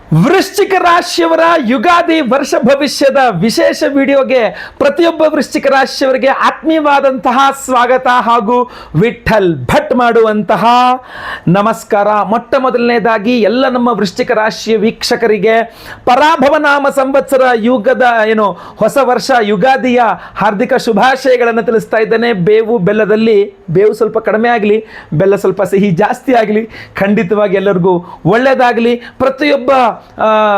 ವೃಶ್ಚಿಕ ರಾಶಿಯವರ ಯುಗಾದಿ ವರ್ಷ ಭವಿಷ್ಯದ ವಿಶೇಷ ವಿಡಿಯೋಗೆ ಪ್ರತಿಯೊಬ್ಬ ವೃಶ್ಚಿಕ ರಾಶಿಯವರಿಗೆ ಆತ್ಮೀಯವಾದಂತಹ ಸ್ವಾಗತ ಹಾಗೂ ವಿಠಲ್ ಭಟ್ ಮಾಡುವಂತಹ ನಮಸ್ಕಾರ. ಮೊಟ್ಟ ಮೊದಲನೇದಾಗಿ ಎಲ್ಲ ನಮ್ಮ ವೃಶ್ಚಿಕ ರಾಶಿಯ ವೀಕ್ಷಕರಿಗೆ ಪರಾಭವ ನಾಮ ಸಂವತ್ಸರ ಯುಗದ ಹೊಸ ವರ್ಷ ಯುಗಾದಿಯ ಹಾರ್ದಿಕ ಶುಭಾಶಯಗಳನ್ನು ತಿಳಿಸ್ತಾ ಇದ್ದೇನೆ. ಬೇವು ಬೆಲ್ಲದಲ್ಲಿ ಬೇವು ಸ್ವಲ್ಪ ಕಡಿಮೆ ಆಗಲಿ, ಬೆಲ್ಲ ಸ್ವಲ್ಪ ಸಿಹಿ ಜಾಸ್ತಿ ಆಗಲಿ, ಖಂಡಿತವಾಗಿ ಎಲ್ಲರಿಗೂ ಒಳ್ಳೆಯದಾಗಲಿ. ಪ್ರತಿಯೊಬ್ಬ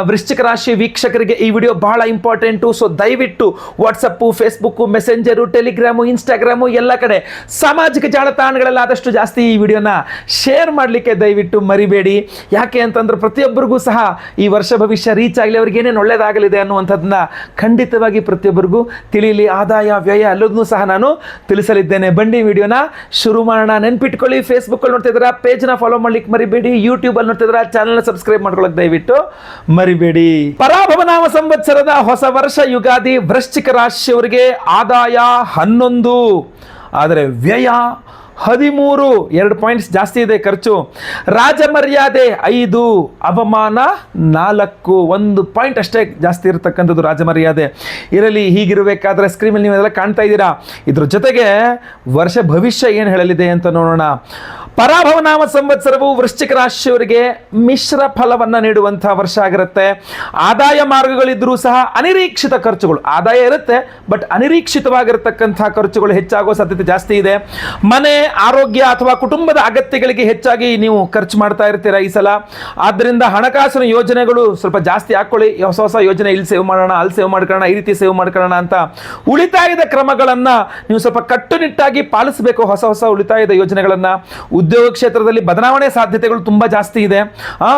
ವೃಶ್ಚಿಕ ರಾಶಿ ವೀಕ್ಷಕರಿಗೆ ಈ ವಿಡಿಯೋ ಬಹಳ ಇಂಪಾರ್ಟೆಂಟು. ಸೊ ದಯವಿಟ್ಟು WhatsApp, Facebook, messenger, Telegram, Instagram ಎಲ್ಲ ಕಡೆ ಸಾಮಾಜಿಕ ಜಾಲತಾಣಗಳೆಲ್ಲ ಆದಷ್ಟು ಜಾಸ್ತಿ ಈ ವಿಡಿಯೋನ ಶೇರ್ ಮಾಡಲಿಕ್ಕೆ ದಯವಿಟ್ಟು ಮರಿಬೇಡಿ. ಯಾಕೆ ಅಂತಂದ್ರೆ ಪ್ರತಿಯೊಬ್ಬರಿಗೂ ಸಹ ಈ ವರ್ಷ ಭವಿಷ್ಯ ರೀಚ್ ಆಗಲಿ, ಅವ್ರಿಗೆ ಏನೇನು ಒಳ್ಳೆಯದಾಗಲಿದೆ ಅನ್ನುವಂಥದ್ದನ್ನ ಖಂಡಿತವಾಗಿ ಪ್ರತಿಯೊಬ್ಬರಿಗೂ ತಿಳಿಯಲಿ. ಆದಾಯ ವ್ಯಯ ಎಲ್ಲದನ್ನೂ ಸಹ ನಾನು ತಿಳಿಸಲಿದ್ದೇನೆ. ಬನ್ನಿ ವಿಡಿಯೋನ ಶುರು ಮಾಡೋಣ. ನೆನ್ಪಿಟ್ಕೊಳ್ಳಿ, ಫೇಸ್ಬುಕ್ಕಲ್ಲಿ ನೋಡ್ತಿದ್ದೀರಾ ಪೇಜ್ನ ಫಾಲೋ ಮಾಡ್ಲಿಕ್ಕೆ ಮರಿಬೇಡಿ, ಯೂಟ್ಯೂಬಲ್ಲಿ ನೋಡ್ತಿದ್ದೀರಾ ಚಾನಲ್ನ ಸಬ್ಸ್ಕ್ರೈಬ್ ಮಾಡ್ಕೊಳ್ಳೋಕೆ ದಯವಿಟ್ಟು ಮರಿಬೇಡಿ. ಪರಾಭವ ನಾಮ ಸಂವತ್ಸರದ ಹೊಸ ವರ್ಷ ಯುಗಾದಿ ವೃಶ್ಚಿಕ ರಾಶಿಯವರಿಗೆ ಆದಾಯ 11, ಆದರೆ ವ್ಯಯ 13, 2 ಪಾಯಿಂಟ್ಸ್ ಜಾಸ್ತಿ ಇದೆ ಖರ್ಚು. ರಾಜಮರ್ಯಾದೆ 5, ಅವಮಾನ 4, 1 ಪಾಯಿಂಟ್ ಅಷ್ಟೇ ಜಾಸ್ತಿ ಇರತಕ್ಕಂಥದ್ದು ರಾಜಮರ್ಯಾದೆ. ಇರಲಿ, ಹೀಗಿರಬೇಕಾದ್ರೆ ಸ್ಕ್ರೀನಲ್ಲಿ ನೀವೆಲ್ಲ ಕಾಣ್ತಾ ಇದ್ದೀರಾ. ಇದ್ರ ಜೊತೆಗೆ ವರ್ಷ ಭವಿಷ್ಯ ಏನು ಹೇಳಲಿದೆ ಅಂತ ನೋಡೋಣ. ಪರಾಭವ ನಾಮ ಸಂವತ್ಸರವು ವೃಶ್ಚಿಕ ರಾಶಿಯವರಿಗೆ ಮಿಶ್ರ ಫಲವನ್ನು ನೀಡುವಂತಹ ವರ್ಷ ಆಗಿರುತ್ತೆ. ಆದಾಯ ಮಾರ್ಗಗಳಿದ್ರೂ ಸಹ ಅನಿರೀಕ್ಷಿತ ಖರ್ಚುಗಳು, ಆದಾಯ ಇರುತ್ತೆ ಬಟ್ ಅನಿರೀಕ್ಷಿತವಾಗಿರತಕ್ಕಂತಹ ಖರ್ಚುಗಳು ಹೆಚ್ಚಾಗುವ ಸಾಧ್ಯತೆ ಜಾಸ್ತಿ ಇದೆ. ಮನೆ, ಆರೋಗ್ಯ ಅಥವಾ ಕುಟುಂಬದ ಅಗತ್ಯಗಳಿಗೆ ಹೆಚ್ಚಾಗಿ ನೀವು ಖರ್ಚು ಮಾಡ್ತಾ ಇರ್ತೀರಾ ಈ ಸಲ. ಆದ್ದರಿಂದ ಹಣಕಾಸಿನ ಯೋಜನೆಗಳು ಸ್ವಲ್ಪ ಜಾಸ್ತಿ ಹಾಕೊಳ್ಳಿ. ಹೊಸ ಹೊಸ ಯೋಜನೆ, ಇಲ್ಲಿ ಸೇವ್ ಮಾಡೋಣ, ಅಲ್ಲಿ ಸೇವ್ ಮಾಡ್ಕೊಳ್ಳೋಣ, ಈ ರೀತಿ ಸೇವ್ ಮಾಡ್ಕೊಳ್ಳೋಣ ಅಂತ ಉಳಿತಾಯದ ಕ್ರಮಗಳನ್ನು ನೀವು ಸ್ವಲ್ಪ ಕಟ್ಟುನಿಟ್ಟಾಗಿ ಪಾಲಿಸಬೇಕು. ಹೊಸ ಹೊಸ ಉಳಿತಾಯದ ಯೋಜನೆಗಳನ್ನು. ಉದ್ಯೋಗ ಕ್ಷೇತ್ರದಲ್ಲಿ ಬದಲಾವಣೆ ಸಾಧ್ಯತೆಗಳು ತುಂಬ ಜಾಸ್ತಿ ಇದೆ.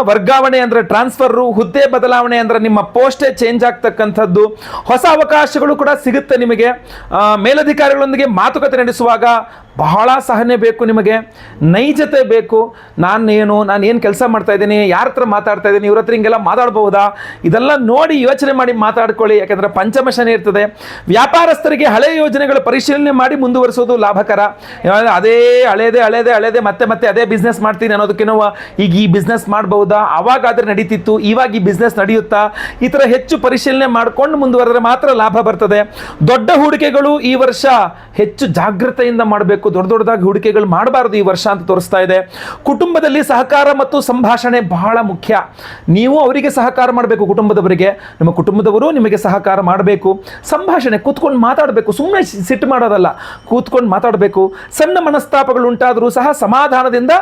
ವರ್ಗಾವಣೆ ಅಂದರೆ ಟ್ರಾನ್ಸ್ಫರು, ಹುದ್ದೆ ಬದಲಾವಣೆ ಅಂದರೆ ನಿಮ್ಮ ಪೋಸ್ಟೇ ಚೇಂಜ್ ಆಗ್ತಕ್ಕಂಥದ್ದು. ಹೊಸ ಅವಕಾಶಗಳು ಕೂಡ ಸಿಗುತ್ತೆ ನಿಮಗೆ. ಮೇಲಧಿಕಾರಿಗಳೊಂದಿಗೆ ಮಾತುಕತೆ ನಡೆಸುವಾಗ ಬಹಳ ಸಹನೆ ಬೇಕು ನಿಮಗೆ, ನೈಜತೆ ಬೇಕು. ನಾನು ಏನು ಕೆಲಸ ಮಾಡ್ತಾ ಇದ್ದೀನಿ, ಯಾರ ಹತ್ರ ಮಾತಾಡ್ತಾ ಇದ್ದೀನಿ, ಇವ್ರ ಹತ್ರ ಹಿಂಗೆಲ್ಲ ಮಾತಾಡ್ಬಹುದಾ, ಇದೆಲ್ಲ ನೋಡಿ ಯೋಚನೆ ಮಾಡಿ ಮಾತಾಡ್ಕೊಳ್ಳಿ. ಯಾಕಂದರೆ ಪಂಚಮ ಶನಿ ಇರ್ತದೆ. ವ್ಯಾಪಾರಸ್ಥರಿಗೆ ಹಳೆಯ ಯೋಜನೆಗಳ ಪರಿಶೀಲನೆ ಮಾಡಿ ಮುಂದುವರಿಸೋದು ಲಾಭಕರ. ಅದೇ ಹಳೇದೇ ಮತ್ತೆ ಅದೇ ಬಿಸ್ನೆಸ್ ಮಾಡ್ತೀನಿ ಅನ್ನೋದಕ್ಕಿನ್ನೋ ಈಗ ಈ ಬಿಸ್ನೆಸ್ ಮಾಡಬಹುದಾ, ಅವಾಗಾದ್ರೆ ನಡೀತಿತ್ತು, ಇವಾಗ ಈ ಬಿಸ್ನೆಸ್ ನಡೆಯುತ್ತಾ, ಈ ಥರ ಹೆಚ್ಚು ಪರಿಶೀಲನೆ ಮಾಡಿಕೊಂಡು ಮುಂದುವರೆದ್ರೆ ಮಾತ್ರ ಲಾಭ ಬರ್ತದೆ. ದೊಡ್ಡ ಹೂಡಿಕೆಗಳು ಈ ವರ್ಷ ಹೆಚ್ಚು ಜಾಗೃತೆಯಿಂದ ಮಾಡಬೇಕು. ದೊಡ್ಡದಾಗಿ ಹೂಡಿಕೆಗಳು ಮಾಡಬಾರದು ಈ ವರ್ಷ ಅಂತ ತೋರಿಸ್ತಾ ಇದೆ. ಕುಟುಂಬದಲ್ಲಿ ಸಹಕಾರ ಮತ್ತು ಸಂಭಾಷಣೆ ಬಹಳ ಮುಖ್ಯ. ನೀವು ಅವರಿಗೆ ಸಹಕಾರ ಮಾಡಬೇಕು, ಕುಟುಂಬದವರಿಗೆ, ನಿಮ್ಮ ಕುಟುಂಬದವರು ನಿಮಗೆ ಸಹಕಾರ ಮಾಡಬೇಕು. ಸಂಭಾಷಣೆ, ಕೂತ್ಕೊಂಡು ಮಾತಾಡಬೇಕು, ಸುಮ್ಮನೆ ಸಿಟ್ಟು ಮಾಡೋದಲ್ಲ, ಕೂತ್ಕೊಂಡು ಮಾತಾಡಬೇಕು. ಸಣ್ಣ ಮನಸ್ತಾಪಗಳು ಉಂಟಾದರೂ ಸಹ ಸಮಾಧಾನದಿಂದ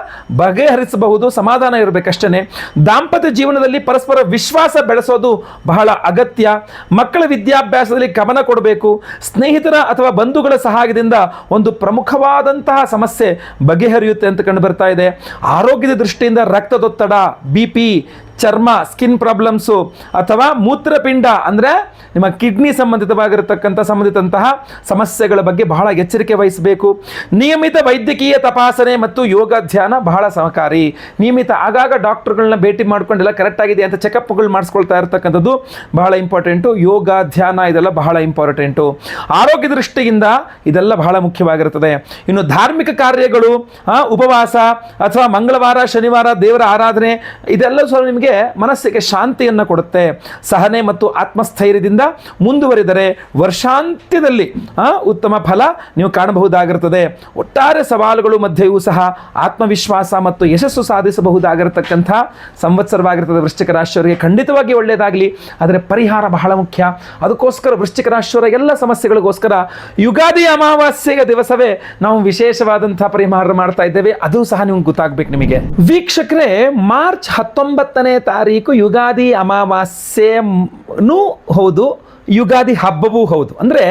ಬಗೆಹರಿಸಬಹುದು, ಸಮಾಧಾನ ಇರಬೇಕಷ್ಟೇ. ದಾಂಪತ್ಯ ಜೀವನದಲ್ಲಿ ಪರಸ್ಪರ ವಿಶ್ವಾಸ ಬೆಳೆಸೋದು ಬಹಳ ಅಗತ್ಯ. ಮಕ್ಕಳ ವಿದ್ಯಾಭ್ಯಾಸದಲ್ಲಿ ಗಮನ ಕೊಡಬೇಕು. ಸ್ನೇಹಿತರ ಅಥವಾ ಬಂಧುಗಳ ಸಹಾಯದಿಂದ ಒಂದು ಪ್ರಮುಖವಾದಂತಹ ಸಮಸ್ಯೆ ಬಗೆಹರಿಯುತ್ತೆ ಅಂತ ಕಂಡು ಬರ್ತಾ ಇದೆ. ಆರೋಗ್ಯದ ದೃಷ್ಟಿಯಿಂದ ರಕ್ತದೊತ್ತಡ, BP, ಚರ್ಮ, ಸ್ಕಿನ್ ಪ್ರಾಬ್ಲಮ್ಸು ಅಥವಾ ಮೂತ್ರಪಿಂಡ ಅಂದರೆ ನಿಮ್ಮ ಕಿಡ್ನಿ ಸಂಬಂಧಿತಂತಹ ಸಮಸ್ಯೆಗಳ ಬಗ್ಗೆ ಬಹಳ ಎಚ್ಚರಿಕೆ ವಹಿಸಬೇಕು. ನಿಯಮಿತ ವೈದ್ಯಕೀಯ ತಪಾಸಣೆ ಮತ್ತು ಯೋಗ ಧ್ಯಾನ ಬಹಳ ಸಹಕಾರಿ. ನಿಯಮಿತ ಆಗಾಗ ಡಾಕ್ಟರ್ಗಳನ್ನ ಭೇಟಿ ಮಾಡ್ಕೊಂಡೆಲ್ಲ ಕರೆಕ್ಟ್ ಆಗಿದೆ ಅಂತ ಚೆಕಪ್ಗಳು ಮಾಡಿಸ್ಕೊಳ್ತಾ ಇರ್ತಕ್ಕಂಥದ್ದು ಬಹಳ ಇಂಪಾರ್ಟೆಂಟು. ಯೋಗ ಧ್ಯಾನ ಇದೆಲ್ಲ ಬಹಳ ಇಂಪಾರ್ಟೆಂಟು. ಆರೋಗ್ಯ ದೃಷ್ಟಿಯಿಂದ ಇದೆಲ್ಲ ಬಹಳ ಮುಖ್ಯವಾಗಿರುತ್ತದೆ. ಇನ್ನು ಧಾರ್ಮಿಕ ಕಾರ್ಯಗಳು, ಉಪವಾಸ ಅಥವಾ ಮಂಗಳವಾರ, ಶನಿವಾರ ದೇವರ ಆರಾಧನೆ, ಇದೆಲ್ಲ ಸ್ವಲ್ಪ ನಿಮಗೆ ಮನಸ್ಸಿಗೆ ಶಾಂತಿಯನ್ನು ಕೊಡುತ್ತೆ. ಸಹನೆ ಮತ್ತು ಆತ್ಮಸ್ಥೈರ್ಯದಿಂದ ಮುಂದುವರಿದರೆ ವರ್ಷಾಂತ್ಯದಲ್ಲಿ ಉತ್ತಮ ಫಲ ನೀವು ಕಾಣಬಹುದಾಗಿರುತ್ತದೆ. ಒಟ್ಟಾರೆ ಸವಾಲುಗಳು ಮಧ್ಯೆಯೂ ಸಹ ಆತ್ಮವಿಶ್ವಾಸ ಮತ್ತು ಯಶಸ್ಸು ಸಾಧಿಸಬಹುದಾಗಿರತಕ್ಕಂಥ ಸಂವತ್ಸರವಾಗಿರ್ತದೆ. ವೃಶ್ಚಿಕ ರಾಶಿಯವರಿಗೆ ಖಂಡಿತವಾಗಿ ಒಳ್ಳೆಯದಾಗಲಿ, ಆದರೆ ಪರಿಹಾರ ಬಹಳ ಮುಖ್ಯ. ಅದಕ್ಕೋಸ್ಕರ ವೃಶ್ಚಿಕ ರಾಶಿಯವರ ಎಲ್ಲ ಸಮಸ್ಯೆಗಳಿಗೋಸ್ಕರ ಯುಗಾದಿ ಅಮಾವಾಸ್ಯೆಯ ದಿವಸವೇ ನಾವು ವಿಶೇಷವಾದಂತಹ ಪರಿಹಾರ ಮಾಡ್ತಾ ಇದ್ದೇವೆ. ಅದು ಸಹ ನಿಮ್ಗೆ ಗೊತ್ತಾಗಬೇಕು. ನಿಮಗೆ ವೀಕ್ಷಕರೇ, ಮಾರ್ಚ್ 19ನೇ ತಾರೀಕು ಯುಗಾದಿ ಅಮಾವಾಸ್ಯೆನೂ ಹೌದು, ಯುಗಾದಿ ಹಬ್ಬವೂ ಹೌದು. ಅಂದರೆ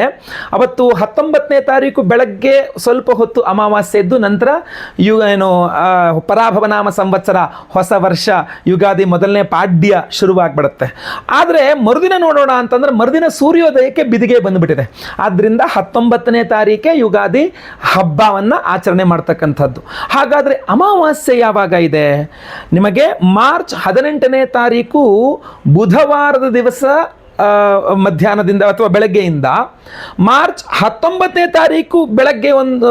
ಅವತ್ತು 19ನೇ ತಾರೀಕು ಬೆಳಗ್ಗೆ ಸ್ವಲ್ಪ ಹೊತ್ತು ಅಮಾವಾಸ್ಯೆ ಇದ್ದು ನಂತರ ಪರಾಭವ ನಾಮ ಸಂವತ್ಸರ ಹೊಸ ವರ್ಷ ಯುಗಾದಿ ಮೊದಲನೇ ಪಾಡ್ಯ ಶುರುವಾಗ್ಬಿಡುತ್ತೆ. ಆದರೆ ಮರುದಿನ ನೋಡೋಣ ಅಂತಂದ್ರೆ ಮರುದಿನ ಸೂರ್ಯೋದಯಕ್ಕೆ ಬಿದಿಗೆ ಬಂದುಬಿಟ್ಟಿದೆ. ಆದ್ದರಿಂದ 19ನೇ ತಾರೀಕೆ ಯುಗಾದಿ ಹಬ್ಬವನ್ನು ಆಚರಣೆ ಮಾಡ್ತಕ್ಕಂಥದ್ದು. ಹಾಗಾದರೆ ಅಮಾವಾಸ್ಯೆ ಯಾವಾಗ ಇದೆ? ನಿಮಗೆ ಮಾರ್ಚ್ 18ನೇ ತಾರೀಕು ಬುಧವಾರದ ದಿವಸ ಮಧ್ಯಾಹ್ನದಿಂದ ಅಥವಾ ಬೆಳಗ್ಗೆಯಿಂದ ಮಾರ್ಚ್ 19ನೇ ತಾರೀಕು ಬೆಳಗ್ಗೆ ಒಂದು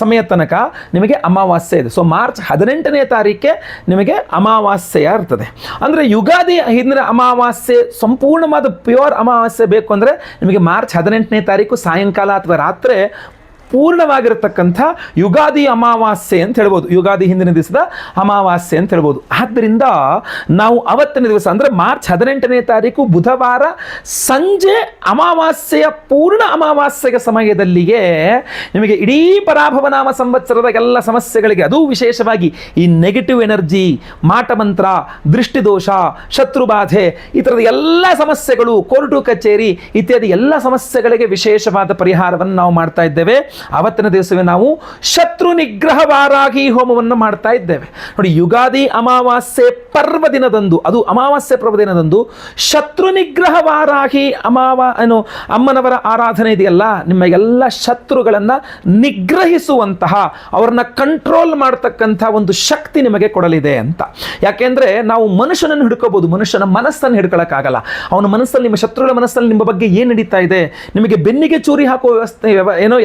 ಸಮಯ ತನಕ ನಿಮಗೆ ಅಮಾವಾಸ್ಯೆ ಇದೆ. ಸೊ ಮಾರ್ಚ್ 18ನೇ ತಾರೀಕೆ ನಿಮಗೆ ಅಮಾವಾಸ್ಯೆಯ ಇರ್ತದೆ. ಅಂದರೆ ಯುಗಾದಿ ಹಿಂದಿನ ಅಮಾವಾಸ್ಯೆ ಸಂಪೂರ್ಣವಾದ ಪ್ಯೂರ್ ಅಮಾವಾಸ್ಯೆ ಬೇಕು ಅಂದರೆ ನಿಮಗೆ ಮಾರ್ಚ್ 18ನೇ ತಾರೀಕು ಸಾಯಂಕಾಲ ಅಥವಾ ರಾತ್ರಿ ಪೂರ್ಣವಾಗಿರತಕ್ಕಂಥ ಯುಗಾದಿ ಅಮಾವಾಸ್ಯೆ ಅಂತ ಹೇಳ್ಬೋದು, ಯುಗಾದಿ ಹಿಂದಿನ ದಿವಸದ ಅಮಾವಾಸ್ಯೆ ಅಂತ ಹೇಳ್ಬೋದು. ಆದ್ದರಿಂದ ನಾವು ಅವತ್ತಿನ ದಿವಸ ಅಂದರೆ ಮಾರ್ಚ್ 18ನೇ ತಾರೀಕು ಬುಧವಾರ ಸಂಜೆ ಅಮಾವಾಸ್ಯೆಯ ಪೂರ್ಣ ಅಮಾವಾಸ್ಯೆಯ ಸಮಯದಲ್ಲಿಯೇ ನಿಮಗೆ ಇಡೀ ಪರಾಭವನಾಮ ಸಂವತ್ಸರದ ಎಲ್ಲ ಸಮಸ್ಯೆಗಳಿಗೆ, ಅದು ವಿಶೇಷವಾಗಿ ಈ ನೆಗೆಟಿವ್ ಎನರ್ಜಿ, ಮಾಟಮಂತ್ರ, ದೃಷ್ಟಿದೋಷ, ಶತ್ರುಬಾಧೆ, ಈ ಥರದ ಎಲ್ಲ ಸಮಸ್ಯೆಗಳು, ಕೋರ್ಟು ಕಚೇರಿ ಇತ್ಯಾದಿ ಎಲ್ಲ ಸಮಸ್ಯೆಗಳಿಗೆ ವಿಶೇಷವಾದ ಪರಿಹಾರವನ್ನು ನಾವು ಮಾಡ್ತಾ ಇದ್ದೇವೆ. ಅವತ್ತಿನ ದಿವಸವೇ ನಾವು ಶತ್ರು ನಿಗ್ರಹ ವಾರಾಹಿ ಹೋಮವನ್ನು ಮಾಡ್ತಾ ಇದ್ದೇವೆ. ನೋಡಿ, ಯುಗಾದಿ ಅಮಾವಾಸ್ಯೆ ಪರ್ವ ದಿನದಂದು, ಅದು ಅಮಾವಾಸ್ಯೆ ಪರ್ವ ದಿನದಂದು ಶತ್ರು ನಿಗ್ರಹ ವಾರಾಹಿ ಅಮ್ಮನವರ ಆರಾಧನೆ ಇದೆಯಲ್ಲ, ನಿಮ್ಮ ಎಲ್ಲ ಶತ್ರುಗಳನ್ನು ನಿಗ್ರಹಿಸುವಂತಹ, ಅವರನ್ನ ಕಂಟ್ರೋಲ್ ಮಾಡ್ತಕ್ಕಂಥ ಒಂದು ಶಕ್ತಿ ನಿಮಗೆ ಕೊಡಲಿದೆ ಅಂತ. ಯಾಕೆಂದ್ರೆ ನಾವು ಮನುಷ್ಯನನ್ನು ಹಿಡ್ಕೋಬಹುದು, ಮನುಷ್ಯನ ಮನಸ್ಸನ್ನು ಹಿಡ್ಕೊಳ್ಳೋಕ್ಕಾಗಲ್ಲ. ಅವನ ಮನಸ್ಸಲ್ಲಿ, ನಿಮ್ಮ ಶತ್ರುಗಳ ಮನಸ್ಸಲ್ಲಿ ನಿಮ್ಮ ಬಗ್ಗೆ ಏನು ನಡೀತಾ ಇದೆ, ನಿಮಗೆ ಬೆನ್ನಿಗೆ ಚೂರಿ ಹಾಕುವ ವ್ಯವಸ್ಥೆ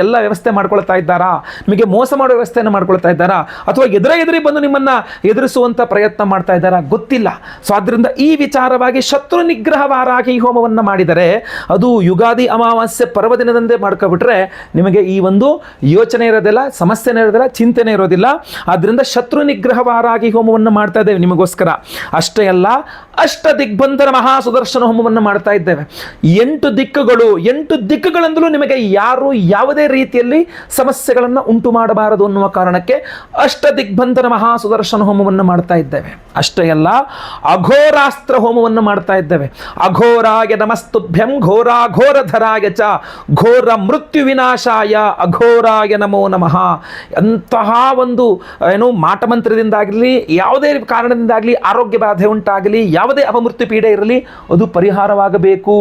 ಎಲ್ಲ ವ್ಯವಸ್ಥೆ ಮಾಡ್ಕೊಳ್ತಾ ಇದ್ದಾರಾ, ನಿಮಗೆ ಮೋಸ ಮಾಡುವ ವ್ಯವಸ್ಥೆಯನ್ನು ಮಾಡ್ಕೊಳ್ತಾ ಇದ್ದಾರಾ, ಅಥವಾ ಎದುರೇ ಬಂದು ನಿಮ್ಮನ್ನ ಎದುರಿಸುವಂತ ಪ್ರಯತ್ನ ಮಾಡ್ತಾ ಇದ್ದಾರಾ ಗೊತ್ತಿಲ್ಲ. ಸೊ ಆದ್ರಿಂದ ಈ ವಿಚಾರವಾಗಿ ಶತ್ರು ನಿಗ್ರಹ ವಾರಾಹಿ ಹೋಮವನ್ನು ಮಾಡಿದರೆ, ಅದು ಯುಗಾದಿ ಅಮಾವಾಸ್ಯೆ ಪರ್ವದಿನದಂದೇ ಮಾಡ್ಕೊಬಿಟ್ರೆ ನಿಮಗೆ ಈ ಒಂದು ಯೋಚನೆ ಇರೋದಿಲ್ಲ, ಸಮಸ್ಯೆನೇ ಇರೋದಿಲ್ಲ, ಚಿಂತೆನೇ ಇರೋದಿಲ್ಲ. ಆದ್ರಿಂದ ಶತ್ರು ನಿಗ್ರಹ ವಾರಾಹಿ ಹೋಮವನ್ನು ಮಾಡ್ತಾ ಇದ್ದೇವೆ ನಿಮಗೋಸ್ಕರ. ಅಷ್ಟೇ ಅಲ್ಲ, ಅಷ್ಟ ದಿಗ್ಬಂಧನ ಮಹಾ ಸುದರ್ಶನ ಹೋಮವನ್ನು ಮಾಡ್ತಾ ಇದ್ದೇವೆ. 8 ದಿಕ್ಕುಗಳು, 8 ದಿಕ್ಕುಗಳಂದಲೂ ನಿಮಗೆ ಯಾರು ಯಾವುದೇ ರೀತಿಯಲ್ಲಿ ಸಮಸ್ಯೆಗಳನ್ನು ಉಂಟು ಮಾಡಬಾರದು ಅನ್ನುವ ಕಾರಣಕ್ಕೆ ಅಷ್ಟ ದಿಗ್ಬಂಧನ ಮಹಾ ಸುದರ್ಶನ ಹೋಮವನ್ನು ಮಾಡ್ತಾ ಇದ್ದೇವೆ. ಅಷ್ಟೇ ಅಲ್ಲ, ಅಘೋರಾಸ್ತ್ರ ಹೋಮವನ್ನು ಮಾಡ್ತಾ ಇದ್ದೇವೆ. ಅಘೋರಾಯ ನಮಸ್ತುಭ್ಯಂ ಘೋರಾಘೋರಧರಾಯ ಚ ಘೋರ ಮೃತ್ಯು ವಿನಾಶಾಯ ಅಘೋರಾಯ ನಮೋ ನಮಃ. ಅಂತಹ ಒಂದು ಮಾಟಮಂತ್ರದಿಂದಾಗಲಿ, ಯಾವುದೇ ಕಾರಣದಿಂದಾಗಲಿ, ಆರೋಗ್ಯ ಬಾಧೆ ಉಂಟಾಗಲಿ, ಯಾವುದೇ ಅಪಮೃತ್ಯು ಪೀಡೆ ಇರಲಿ, ಅದು ಪರಿಹಾರವಾಗಬೇಕು.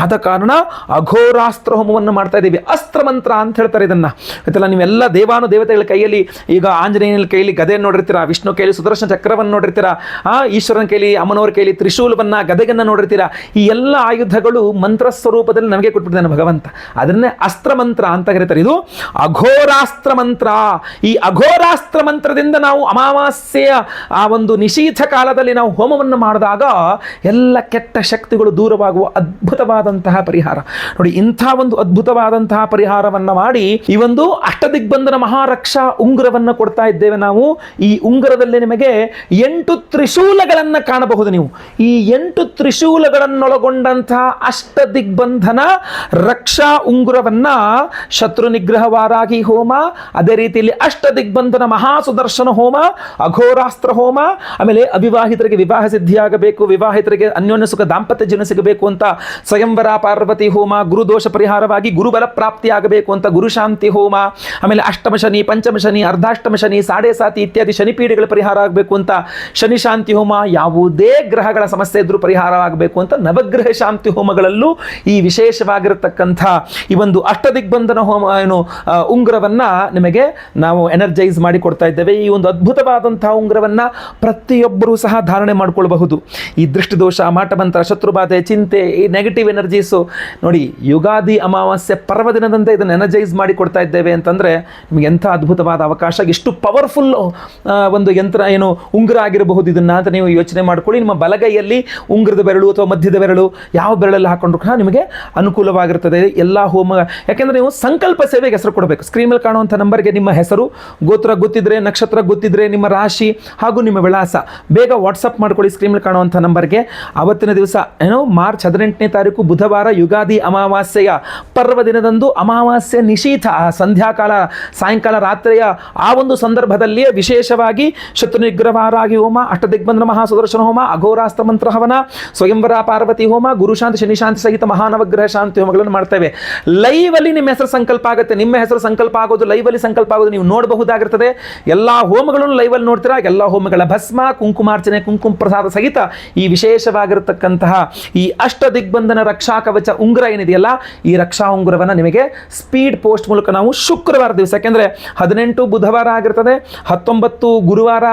ಆದ ಕಾರಣ ಅಘೋರಾಸ್ತ್ರ ಹೋಮವನ್ನು ಮಾಡ್ತಾ ಇದ್ದೀವಿ. ಅಸ್ತ್ರ ಮಂತ್ರ ಅಂತ ಹೇಳ್ತಾರೆ ಇದನ್ನ. ಆಯ್ತಲ್ಲ, ನೀವೆಲ್ಲ ದೇವಾನು ದೇವತೆಗಳ ಕೈಯಲ್ಲಿ, ಈಗ ಆಂಜನೇಯನ ಕೈಯಲ್ಲಿ ಗದೆಯನ್ನು ನೋಡಿರ್ತೀರಾ, ವಿಷ್ಣು ಕೈಯಲ್ಲಿ ಸುದರ್ಶನ ಚಕ್ರವನ್ನು ನೋಡಿರ್ತೀರಾ, ಈಶ್ವರನ ಕೈಲಿ, ಅಮ್ಮನವರ ಕೈಯಲ್ಲಿ ತ್ರಿಶೂಲವನ್ನ, ಗದೆಗನ್ನ ನೋಡಿರ್ತೀರಾ. ಈ ಎಲ್ಲ ಆಯುಧಗಳು ಮಂತ್ರ ಸ್ವರೂಪದಲ್ಲಿ ನಮಗೆ ಕೊಟ್ಬಿಟ್ಟಿದ್ದಾನೆ ಭಗವಂತ. ಅದನ್ನೇ ಅಸ್ತ್ರ ಮಂತ್ರ ಅಂತ ಕರೀತಾರೆ. ಇದು ಅಘೋರಾಸ್ತ್ರ ಮಂತ್ರ. ಈ ಅಘೋರಾಸ್ತ್ರ ಮಂತ್ರದಿಂದ ನಾವು ಅಮಾವಾಸ್ಯೆಯ ಆ ಒಂದು ನಿಶೀಥ ಕಾಲದಲ್ಲಿ ನಾವು ಹೋಮವನ್ನು ಮಾಡಿದಾಗ ಎಲ್ಲ ಕೆಟ್ಟ ಶಕ್ತಿಗಳು ದೂರವಾಗುವ ಅದ್ಭುತವಾದಂತಹ ಪರಿಹಾರ. ನೋಡಿ, ಇಂಥ ಒಂದು ಅದ್ಭುತವಾದಂತಹ ಪರಿಹಾರವನ್ನ ಮಾಡಿ ಈ ಒಂದು ಅಷ್ಟದಿಗ್ಬಂಧನ ಮಹಾರಕ್ಷಾ ಉಂಗುರವನ್ನು ಕೊಡ್ತಾ ಇದ್ದೇವೆ ನಾವು. ಈ ಉಂಗುರದಲ್ಲಿ ನಿಮಗೆ 8 ತ್ರಿಶೂಲಗಳನ್ನು ಕಾಣಬಹುದು ನೀವು. ಈ 8 ತ್ರಿಶೂಲಗಳನ್ನೊಳಗೊಂಡಂತಹ ಅಷ್ಟದಿಗ್ಬಂಧನ ರಕ್ಷಾ ಉಂಗುರವನ್ನ ಶತ್ರು ನಿಗ್ರಹ ವಾರಾಹಿ ಹೋಮ, ಅದೇ ರೀತಿಯಲ್ಲಿ ಅಷ್ಟದಿಗ್ಬಂಧನ ಮಹಾಸುದರ್ಶನ ಹೋಮ, ಅಘೋರಾಸ್ತ್ರ ಹೋಮ, ಆಮೇಲೆ ಅವಿವಾಹಿತರಿಗೆ ವಿವಾಹ ಸಿದ್ಧಿಯಾಗಬೇಕು, ವಿವಾಹಿತರಿಗೆ ಅನ್ಯೋನ್ಯ ಸುಖ ದಾಂಪತ್ಯ ಜೀವನ ಸಿಗಬೇಕು ಅಂತ ಸ್ವಯಂವರ ಪಾರ್ವತಿ ಹೋಮ, ಗುರುದೋಷ ಪರಿಹಾರವಾಗಿ ಗುರುಬಲ ಪ್ರಾಪ್ತಿಯಾಗಬೇಕು ಅಂತ ಗುರುಶಾಂತಿ ಹೋಮ, ಆಮೇಲೆ ಅಷ್ಟಮ ಶನಿ, ಪಂಚಮ ಶನಿ, ಅರ್ಧಾಷ್ಟಮ ಶನಿ, ಸಾಡೆ ಸಾತಿ ಇತ್ಯಾದಿ ಶನಿಪೀಡೆಗಳ ಪರಿಹಾರ ಆಗಬೇಕು ಅಂತ ಶನಿ ಶಾಂತಿ ಹೋಮ, ಯಾವುದೇ ಗ್ರಹಗಳ ಸಮಸ್ಯೆ ಇದ್ರೂ ಪರಿಹಾರವಾಗಬೇಕು ಅಂತ ನವಗ್ರಹ ಶಾಂತಿ ಹೋಮಗಳಲ್ಲೂ ಈ ವಿಶೇಷವಾಗಿರತಕ್ಕಂಥ ಈ ಒಂದು ಅಷ್ಟದಿಗ್ಬಂಧನ ಹೋಮ ಉಂಗುರವನ್ನ ನಿಮಗೆ ನಾವು ಎನರ್ಜೈಸ್ ಮಾಡಿ ಕೊಡ್ತಾ ಇದ್ದೇವೆ. ಈ ಒಂದು ಅದ್ಭುತವಾದಂತಹ ಉಂಗುರವನ್ನ ಪ್ರತಿಯೊಬ್ಬರೂ ಸಹ ಧಾರಣೆ ಮಾಡಿಕೊಳ್ಳಬಹುದು. ಈ ದೃಷ್ಟಿದೋಷ, ಮಾಟಮಂತ್ರ, ಶತ್ರುಬಾಧೆ, ಚಿಂತೆ, ಈ ನೆಗೆಟಿವ್ ಎನರ್ಜೀಸು, ನೋಡಿ ಯುಗಾದಿ ಅಮಾವಾಸ್ಯೆ ಪರ್ವದಿನದಂತೆ ಇದನ್ನು ಎನರ್ಜೈಸ್ ಮಾಡಿ ಕೊಡ್ತಾ ಇದ್ದೇವೆ ಅಂತಂದ್ರೆ ನಿಮಗೆ ಎಂಥ ಅದ್ಭುತವಾದ ಅವಕಾಶ, ಎಷ್ಟು ಪವರ್ಫುಲ್ ಒಂದು ಯಂತ್ರ ಉಂಗುರ ಆಗಿರಬಹುದು ಇದನ್ನ ಅಂತ ನೀವು ಯೋಚನೆ ಮಾಡ್ಕೊಳ್ಳಿ. ನಿಮ್ಮ ಬಲಗೈಯಲ್ಲಿ ಉಂಗುರದ ಬೆರಳು ಅಥವಾ ಮಧ್ಯದ ಬೆರಳು ಯಾವ ಬೆರಳಲ್ಲಿ ಹಾಕೊಂಡ್ರು ಕೂಡ ನಿಮಗೆ ಅನುಕೂಲವಾಗಿರ್ತದೆ ಎಲ್ಲ ಹೋಮ. ಯಾಕೆಂದ್ರೆ ನೀವು ಸಂಕಲ್ಪ ಸೇವೆಗೆ ಹೆಸರು ಕೊಡಬೇಕು. ಸ್ಕ್ರೀನ್ ಮೇಲೆ ಕಾಣುವಂಥ ನಂಬರ್ಗೆ ನಿಮ್ಮ ಹೆಸರು, ಗೋತ್ರ ಗೊತ್ತಿದ್ರೆ, ನಕ್ಷತ್ರ ಗೊತ್ತಿದ್ರೆ, ನಿಮ್ಮ ರಾಶಿ ಹಾಗೂ ನಿಮ್ಮ ವಿಳಾಸ ಬೇಗ ವಾಟ್ಸಪ್ ಮಾಡ್ಕೊಳ್ಳಿ ಸ್ಕ್ರೀನ್ ಮೇಲೆ ಕಾಣುವಂಥ ನಂಬರ್ಗೆ. ಅವತ್ತಿನ ದಿವಸ ಮಾರ್ಚ್ 18ನೇ ತಾರೀಕು ಬುಧವಾರ ಯುಗಾದಿ ಅಮಾವಾಸ್ಯೆಯ ಪರ್ವ ದಿನದಂದು ಅಮಾವಾಸ್ಯೆ ನಿಶೀಥ ಸಂಧ್ಯಾಕಾಲ, ಸಾಯಂಕಾಲ, ರಾತ್ರಿಯ ಆ ಒಂದು ಸಂದರ್ಭದಲ್ಲಿಯೇ ವಿಶೇಷವಾಗಿ ಶತ್ರು ನಿಗ್ರಹವಾರಾಗಿ ಹೋಮ, ಅಷ್ಟದಿಗ್ಬಂಧನ ಮಹಾಸುದರ್ಶನ ಹೋಮ, ಅಘೋರಾಸ್ತ್ರ ಮಂತ್ರ ಹವನ, ಸ್ವಯಂವರ ಪಾರ್ವತಿ ಹೋಮ, ಗುರುಶಾಂತಿ ಶನಿಶಾಂತಿ ಸಹಿತ ಮಹಾನವಗ್ರಹ ಶಾಂತಿ ಹೋಮಗಳನ್ನು ಮಾಡ್ತೇವೆ. ಲೈವ್ ಅಲ್ಲಿ ನಿಮ್ಮ ಹೆಸರು ಸಂಕಲ್ಪ ಆಗುತ್ತೆ. ನಿಮ್ಮ ಹೆಸರು ಸಂಕಲ್ಪ ಆಗೋದು, ಲೈವ್ ಅಲ್ಲಿ ಸಂಕಲ್ಪ ಆಗೋದು ನೀವು ನೋಡಬಹುದಾಗಿರ್ತದೆ. ಎಲ್ಲಾ ಹೋಮಗಳನ್ನು ಲೈವ್ ಅಲ್ಲಿ ನೋಡ್ತೀರಾ. ಎಲ್ಲಾ ಹೋಮಗಳ ಭಸ್ಮ, ಕುಂಕುಮಾರ್ಚನೆ, ಕುಂಕುಮ ಪ್ರಸಾದ ಸಹಿತ ಈ ವಿಶೇಷವಾಗಿರತಕ್ಕಂತಹ ಈ ಅಷ್ಟ ದಿಗ್ಬಂಧನ ರಕ್ಷಾ ಕವಚ ಉಂಗುರ ಏನಿದೆಯಲ್ಲ, ಈ ರಕ್ಷಾ ಉಂಗುರವನ್ನು ನಿಮಗೆ ಸ್ಪೀಡ್ ಪೋಸ್ಟ್ ಮೂಲಕ ನಾವು ಶುಕ್ರವಾರ ದಿವಸ, ಯಾಕೆಂದರೆ 18 ಬುಧವಾರ ಆಗಿರ್ತದೆ, 19 ಗುರುವಾರ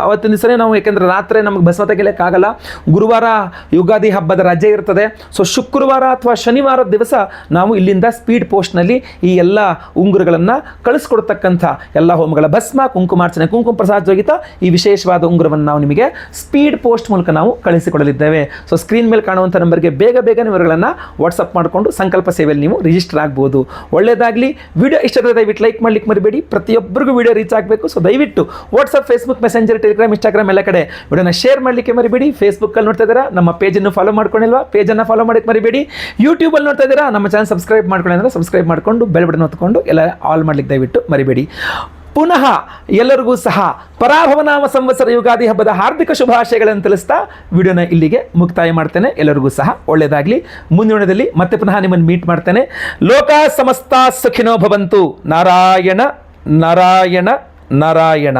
ಅವತ್ತಿನ ದಿವಸನೇ ನಾವು, ಯಾಕೆಂದರೆ ರಾತ್ರಿ ನಮಗೆ ಭಸ್ಮ ತೆಗಿಲಿಕ್ಕಾಗಲ್ಲ, ಗುರುವಾರ ಯುಗಾದಿ ಹಬ್ಬದ ರಜೆ ಇರ್ತದೆ. ಸೊ ಶುಕ್ರವಾರ ಅಥವಾ ಶನಿವಾರದ ದಿವಸ ನಾವು ಇಲ್ಲಿಂದ ಸ್ಪೀಡ್ ಪೋಸ್ಟ್ನಲ್ಲಿ ಈ ಎಲ್ಲ ಉಂಗುರಗಳನ್ನು ಕಳಿಸ್ಕೊಡ್ತಕ್ಕಂಥ ಎಲ್ಲ ಹೋಮಗಳ ಭಸ್ಮ, ಕುಂಕುಮಾರ್ಚನೆ, ಕುಂಕುಮ ಪ್ರಸಾದ ಜೋಗಿತ, ಈ ವಿಶೇಷವಾದ ಉಂಗುರವನ್ನು ನಾವು ನಿಮಗೆ ಸ್ಪೀಡ್ ಪೋಸ್ಟ್ ಮೂಲಕ ನಾವು ಕಳಿಸಿಕೊಡಲಿದ್ದೇವೆ. ಸೊ ಸ್ಕ್ರೀನ್ ಮೇಲೆ ಕಾಣುವಂಥ ನಂಬರ್ಗೆ ಬೇಗ ವಿವರಗಳನ್ನು ವಾಟ್ಸಪ್ ಮಾಡಿಕೊಂಡು ಸಂಕಲ್ಪ ಸೇವೆಯಲ್ಲಿ ನೀವು ರಿಜಿಸ್ಟರ್ ಆಗ್ಬೋದು. ಒಳ್ಳೆಯದಾಗಲಿ. ವಿಡಿಯೋ ಇಷ್ಟದ ದಯವಿಟ್ಟು ಲೈಕ್ ಮಾಡ್ಲಿಕ್ಕೆ ಮರಿಬೇಡಿ. ಪ್ರತಿಯೊಬ್ಬರಿಗೂ ವಿಡಿಯೋ ರೀಚ್ ಆಗಬೇಕು. ಸೊ ದಯವಿಟ್ಟು WhatsApp, Facebook, messenger, Telegram, Instagram ಎಲ್ಲ ಕಡೆ ವಿಡಿಯೋನ ಶೇರ್ ಮಾಡಲಿಕ್ಕೆ ಮರಿಬೇಡಿ. ಫೇಸ್ಬುಕ್ಕಲ್ಲಿ ನೋಡ್ತಾ ಇದ್ದೀರಾ, ನಮ್ಮ ಪೇಜನ್ನು ಫಾಲೋ ಮಾಡ್ಕೊಂಡಿಲ್ವಾ, ಪೇಜನ್ನು ಫಾಲೋ ಮಾಡಕ್ಕೆ ಮರಿಬೇಡಿ. ಯೂಟ್ಯೂಬಲ್ಲಿ ನೋಡ್ತಾ ಇದ್ದೀರಾ, ನಮ್ಮ ಚಾನಲ್ ಸಬ್ಸ್ಕ್ರೈಬ್ ಮಾಡ್ಕೊಳ್ಳಿ ಅಂದರೆ ಸಬ್ಸ್ಕ್ರೈಬ್ ಮಾಡಿಕೊಂಡು ಬೆಲ್ ಬಟನ್ ಹೊತ್ಕೊಂಡು ಎಲ್ಲ ಆಲ್ ಮಾಡ್ಲಿಕ್ಕೆ ದಯವಿಟ್ಟು ಮರಿಬೇಡಿ. ಪುನಃ ಎಲ್ಲರಿಗೂ ಸಹ ಪರಾಭವನಾಮ ಸಂವತ್ಸರ ಯುಗಾದಿ ಹಬ್ಬದ ಹಾರ್ದಿಕ ಶುಭಾಶಯಗಳನ್ನು ತಿಳಿಸ್ತಾ ವಿಡಿಯೋನ ಇಲ್ಲಿಗೆ ಮುಕ್ತಾಯ ಮಾಡ್ತೇನೆ. ಎಲ್ಲರಿಗೂ ಸಹ ಒಳ್ಳೆಯದಾಗಲಿ. ಮುಂದಿನ ವಿಡಿಯೋದಲ್ಲಿ ಮತ್ತೆ ಪುನಃ ನಿಮ್ಮನ್ನು ಮೀಟ್ ಮಾಡ್ತೇನೆ. ಲೋಕ ಸಮಸ್ತ ಸುಖಿನೋ ಭವಂತು. ನಾರಾಯಣ ನಾರಾಯಣ ನಾರಾಯಣ.